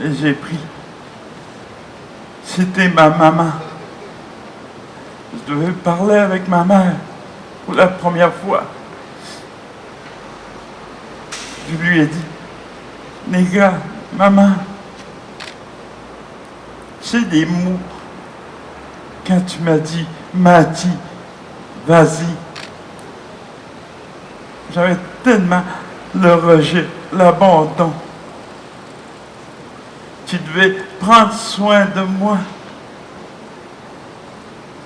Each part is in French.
et j'ai pris. C'était ma maman. Je devais parler avec ma mère pour la première fois. Je lui ai dit, Néga, maman, c'est des mots. Quand tu m'as dit, Mati, vas-y, j'avais tellement le rejet, l'abandon. Tu devais prendre soin de moi.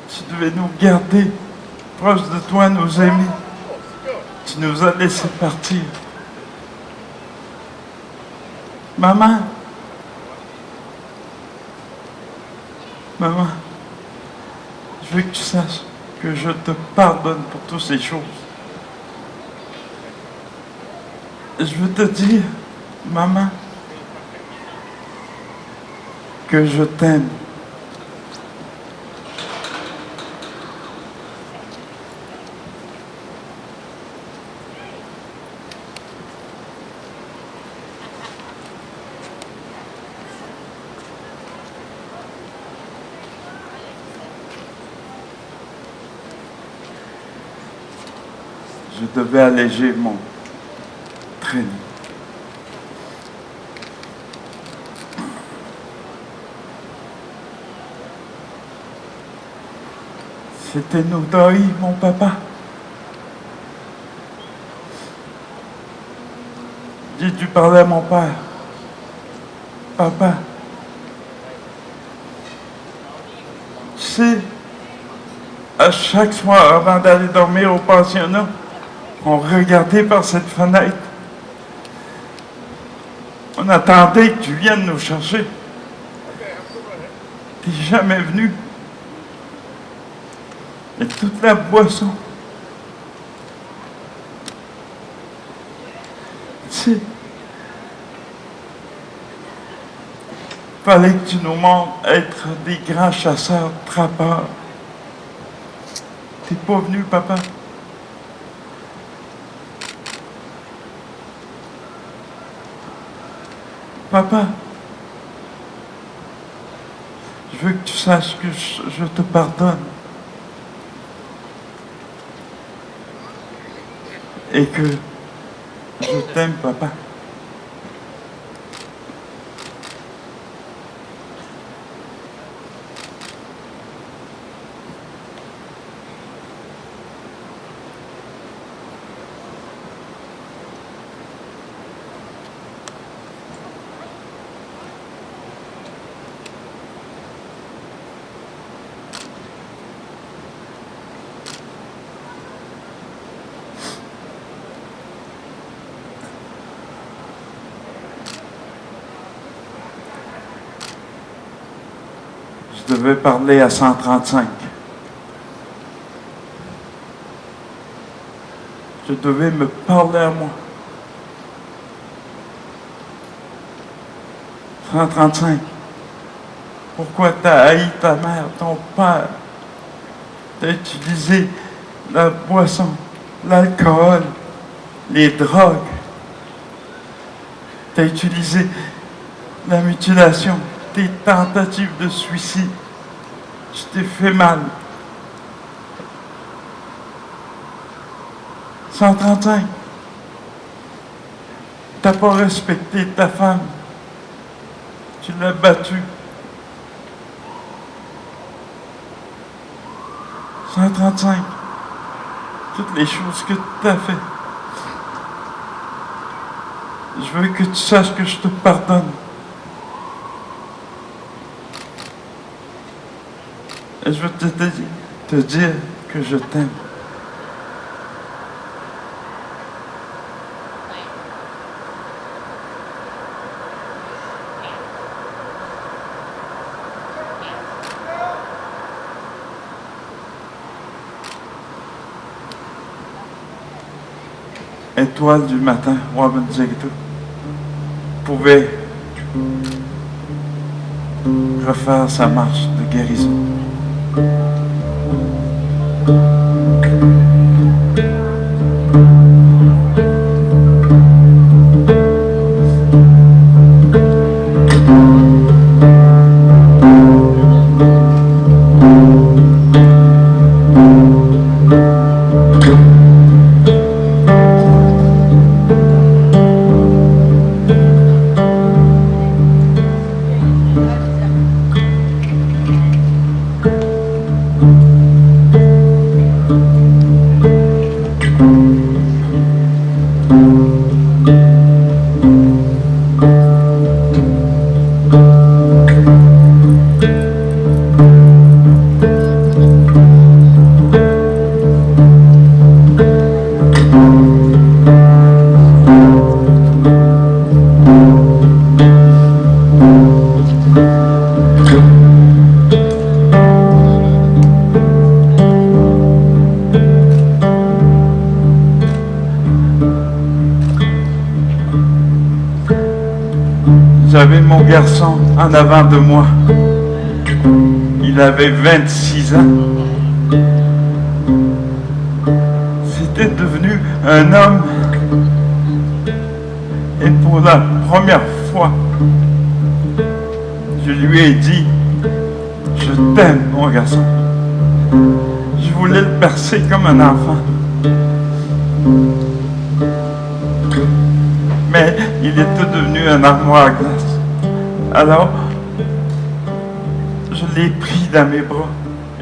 Tu devais nous garder proches de toi, nous aimer. Tu nous as laissés partir. Maman, maman, je veux que tu saches que je te pardonne pour toutes ces choses. Je veux te dire, maman, que je t'aime. Je devais alléger mon traîneau. C'était nos deuils, mon papa. J'ai dû parler à mon père. Papa, tu sais, à chaque soir avant d'aller dormir au pensionnat, on regardait par cette fenêtre. On attendait que tu viennes nous chercher. Tu n'es jamais venu. Et toute la boisson. Tu sais, il fallait que tu nous montres être des grands chasseurs, trappeurs. T'es pas venu, papa? Papa, je veux que tu saches que je te pardonne. Et que je t'aime, papa. Je devais parler à 135. Je devais me parler à moi. 135. Pourquoi t'as haï ta mère, ton père? T'as utilisé la boisson, l'alcool, les drogues. T'as utilisé la mutilation, tes tentatives de suicide. Tu t'es fait mal. 135. T'as pas respecté ta femme. Tu l'as battue. 135. Toutes les choses que tu as faites. Je veux que tu saches que je te pardonne. Et je veux te dire que je t'aime. Étoile du matin, Robin Zegto, pouvait refaire sa marche de guérison. J'avais mon garçon en avant de moi. Il avait 26 ans. C'était devenu un homme. Et pour la première fois, je lui ai dit, je t'aime, mon garçon. Je voulais le bercer comme un enfant. Mais il était devenu un armoire à glace. Alors, je l'ai pris dans mes bras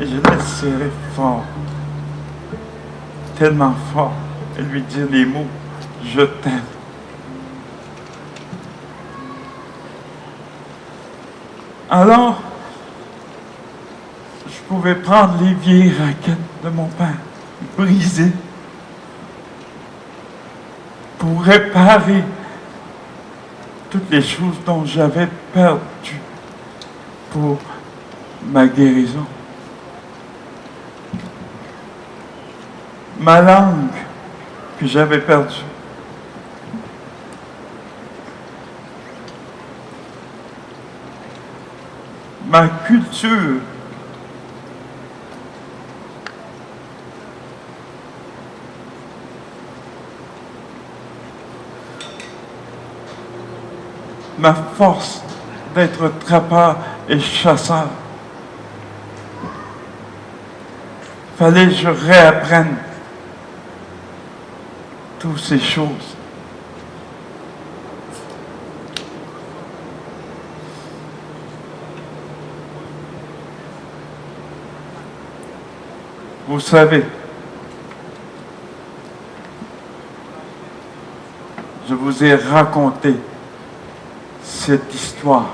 et je l'ai serré fort. Tellement fort. Et lui dire les mots, je t'aime. Alors, je pouvais prendre les vieilles raquettes de mon père, briser, pour réparer toutes les choses dont j'avais perdu pour ma guérison. Ma langue que j'avais perdue. Ma culture. Ma force d'être trappeur et chasseur. Fallait que je réapprenne toutes ces choses. Vous savez, je vous ai raconté cette histoire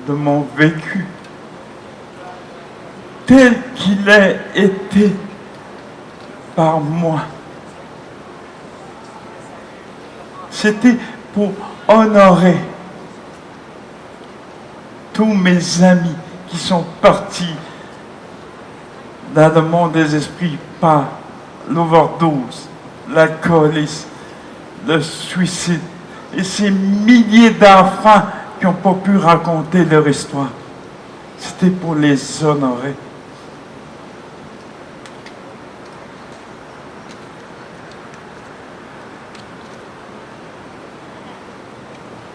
de mon vécu tel qu'il a été par moi. C'était pour honorer tous mes amis qui sont partis dans le monde des esprits par l'overdose, l'alcoolisme, le suicide, et ces milliers d'enfants qui n'ont pas pu raconter leur histoire. C'était pour les honorer.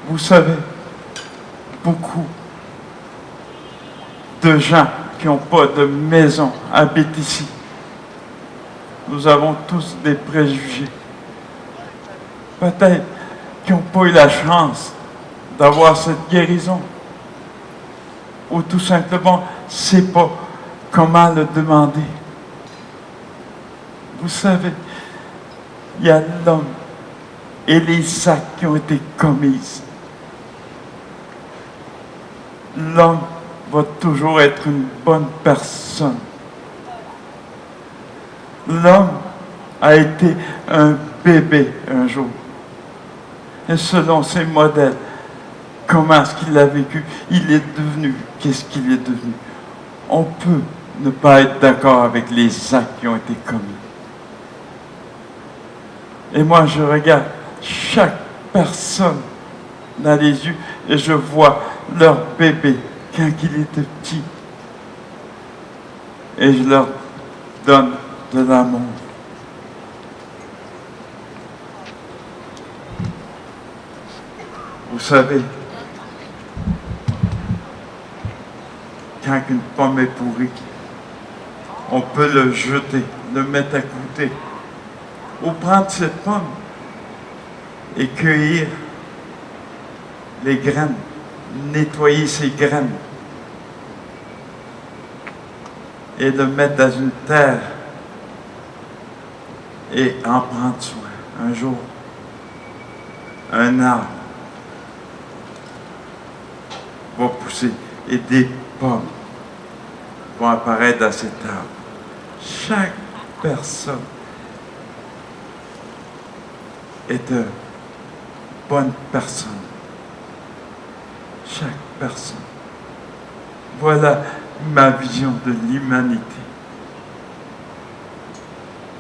Vous savez, beaucoup de gens qui n'ont pas de maison habitent ici. Nous avons tous des préjugés. Peut-être qui n'ont pas eu la chance d'avoir cette guérison. Ou tout simplement, ne savent pas comment le demander. Vous savez, il y a l'homme et les actes qui ont été commis. L'homme va toujours être une bonne personne. L'homme a été un bébé un jour. Et selon ses modèles, comment est-ce qu'il a vécu, il est devenu, qu'est-ce qu'il est devenu. On peut ne pas être d'accord avec les actes qui ont été commis. Et moi, je regarde chaque personne dans les yeux et je vois leur bébé quand il était petit. Et je leur donne de l'amour. Vous savez, quand une pomme est pourrie, on peut le jeter, le mettre à côté, ou prendre cette pomme et cueillir les graines, nettoyer ces graines et le mettre dans une terre et en prendre soin. Un jour, un arbre va pousser et des pommes vont apparaître dans cet arbre. Chaque personne est une bonne personne. Chaque personne. Voilà ma vision de l'humanité.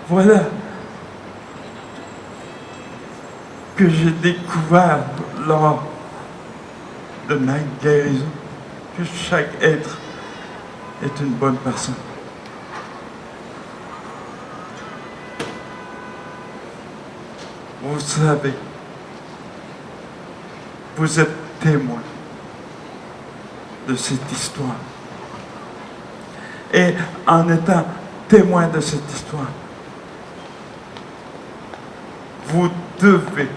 Voilà que j'ai découvert lors de même guérison que chaque être est une bonne personne. Vous savez, vous êtes témoin de cette histoire. Et en étant témoin de cette histoire, vous devez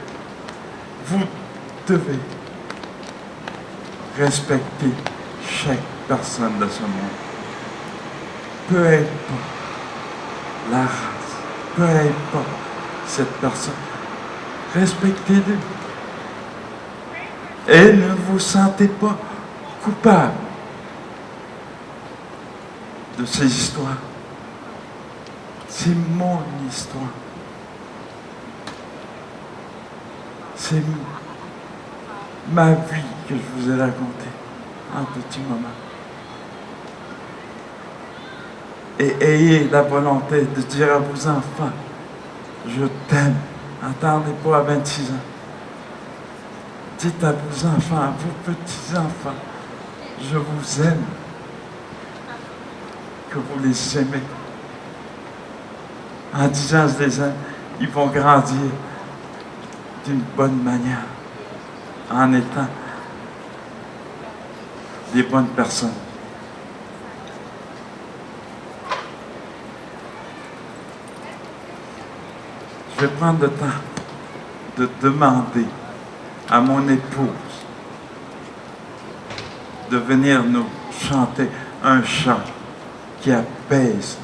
respecter chaque personne de ce monde. Peu importe la race, peu importe cette personne, respectez-le. Et ne vous sentez pas coupable de ces histoires. C'est mon histoire. C'est ma vie que je vous ai racontée en petit moment. Et ayez la volonté de dire à vos enfants, je t'aime. Attendez pas à 26 ans. Dites à vos enfants, à vos petits-enfants, je vous aime. Que vous les aimez. En disant des ans, ils vont grandir d'une bonne manière, en étant des bonnes personnes. Je vais prendre le temps de demander à mon épouse de venir nous chanter un chant qui apaise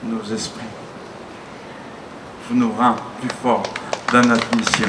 nos esprits, pour nous rendre plus forts dans notre mission.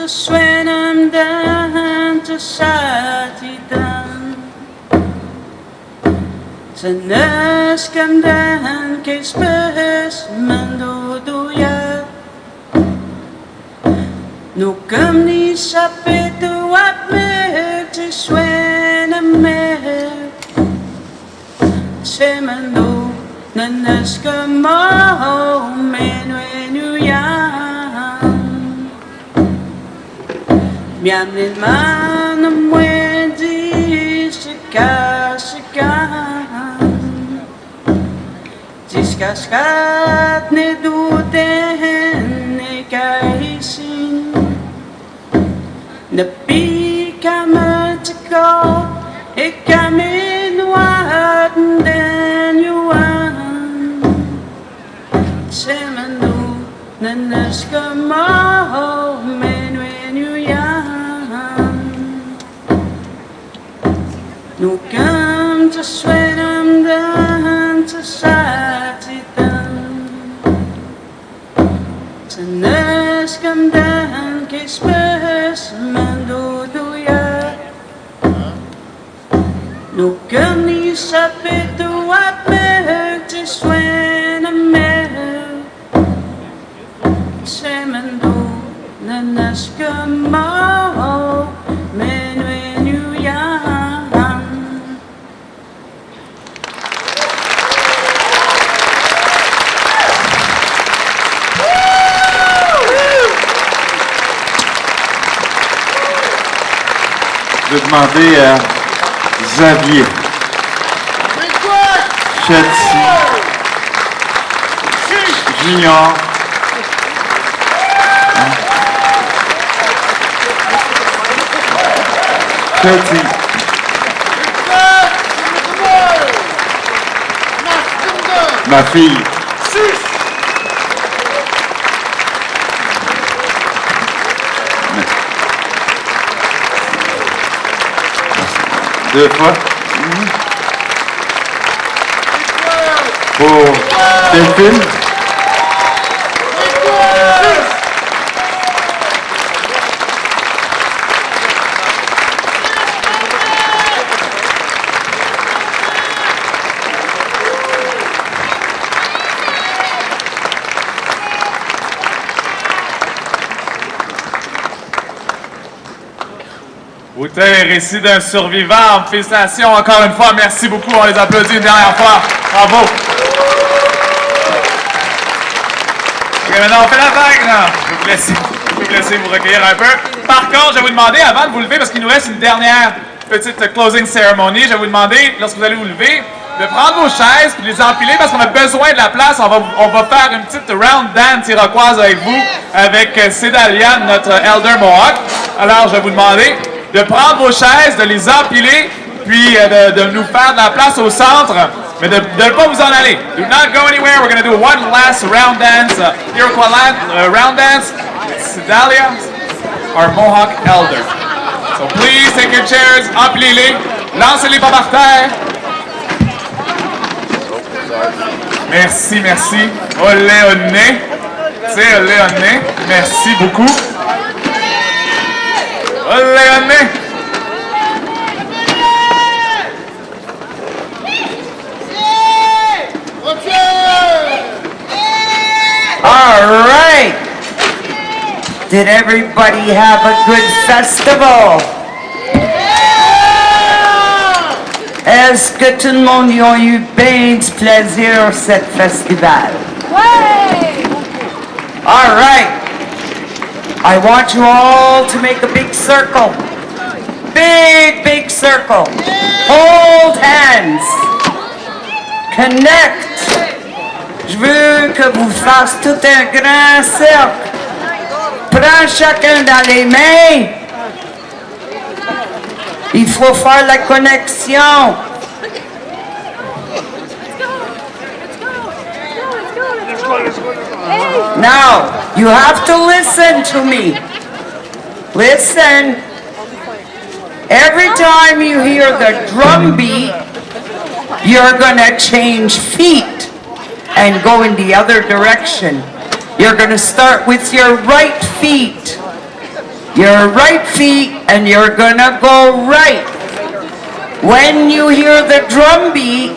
Swenam dan te satidan Senes kam dan kespes menduduya No kam ni sapetu at me te swenam me Semando nanas kamo menuya Miamin man am wedi sika Discascat ne duten ne kaisin Ne pica matiko e kaminoat den yuan Semanu nanaskamo No come to sweat them down to satitan Senes come down que spes mando do ya No come ni sapetu at me to sweat a me Semando nanas come menu ya Je vais demander à Xavier Chetsi Junior Chetsi ma fille deux fois pour Delphine Écoutez, récit d'un survivant. Félicitations encore une fois. Merci beaucoup. On les applaudit une dernière fois. Bravo. Ok, maintenant on fait la vague, là. Je vais vous laisser vous recueillir un peu. Par contre, je vais vous demander, avant de vous lever, parce qu'il nous reste une dernière petite closing ceremony, je vais vous demander, lorsque vous allez vous lever, de prendre vos chaises et de les empiler parce qu'on a besoin de la place. On va faire une petite round dance iroquoise avec vous, avec Cédalia, notre Elder Mohawk. Alors, je vais vous demander de prendre vos chaises, de les empiler, puis de nous faire de la place au centre, mais de ne pas vous en aller. Do not go anywhere. We're going to do one last round dance, Iroquois round dance. Cédalia, our Mohawk Elder. So please take your chairs, empilez-les, lancez-les pas par terre. Merci, merci. Olé, olé. C'est olé, olé. Merci beaucoup. Olé, olé. All right. Did everybody have a good festival? Est-ce que tout le monde y a eu bien du plaisir cette festival? All right. I want you all to make a big circle. Big, big circle. Hold hands. Connect. Je veux que vous fassiez tout un grand cercle. Prends chacun dans les mains. Il faut faire la connexion. Now, you have to listen to me. Listen. Every time you hear the drum beat, you're going to change feet and go in the other direction. You're going to start with your right feet. Your right feet, and you're going to go right. When you hear the drum beat,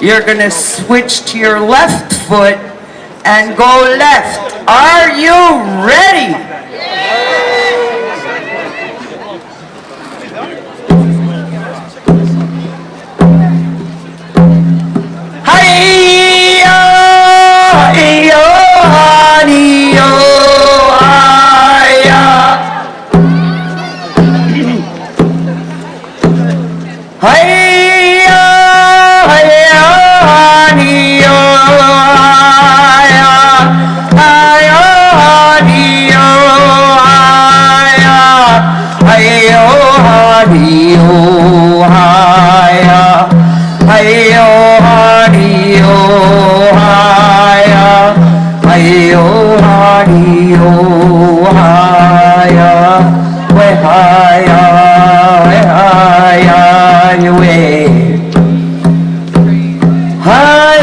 you're going to switch to your left foot and go left. Are you ready? Hi,